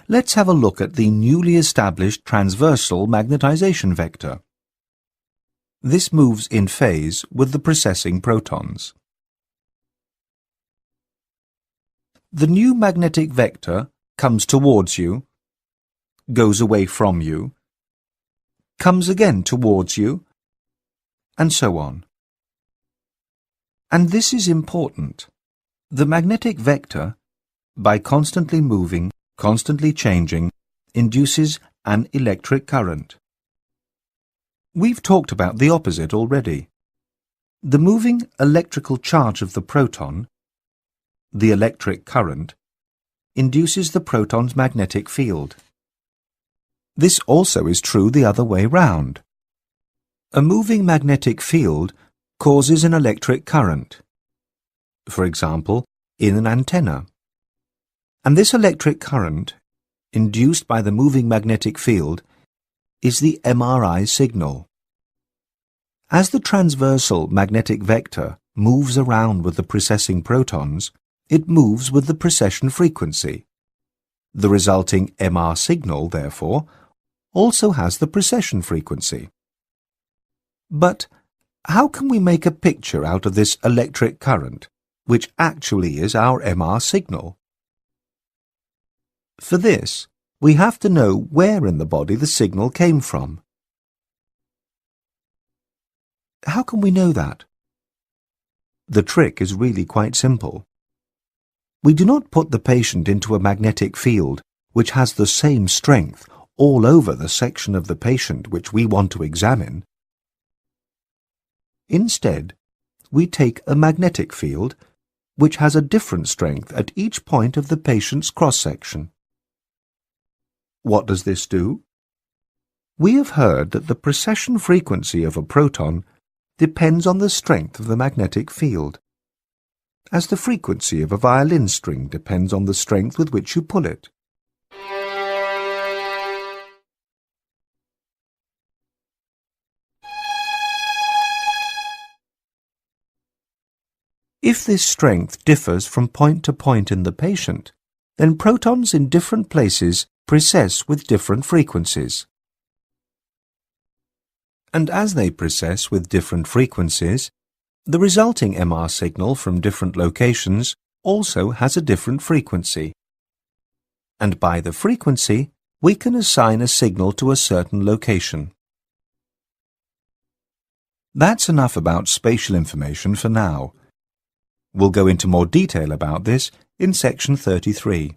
let's have a look at the newly established transversal magnetization vector. This moves in phase with the precessing protons. The new magnetic vector comes towards you, goes away from you, comes again towards you, and so on. And this is important. The magnetic vector, by constantly moving, constantly changing, induces an electric current. We've talked about the opposite already. The moving electrical charge of the proton, the electric current, induces the proton's magnetic field. This also is true the other way round. A moving magnetic field causes an electric current, for example, in an antenna. And this electric current, induced by the moving magnetic field, is the MRI signal. As the transversal magnetic vector moves around with the precessing protons, it moves with the precession frequency. The resulting MR signal, therefore, also has the precession frequency. But how can we make a picture out of this electric current, which actually is our MR signal? For this, we have to know where in the body the signal came from. How can we know that? The trick is really quite simple. We do not put the patient into a magnetic field which has the same strength all over the section of the patient which we want to examine. Instead, we take a magnetic field which has a different strength at each point of the patient's cross-section. What does this do? We have heard that the precession frequency of a proton depends on the strength of the magnetic field, as the frequency of a violin string depends on the strength with which you pull it. If this strength differs from point to point in the patient, then protons in different places precess with different frequencies. And as they precess with different frequencies, the resulting MR signal from different locations also has a different frequency. And by the frequency, we can assign a signal to a certain location. That's enough about spatial information for now. We'll go into more detail about this in section 33.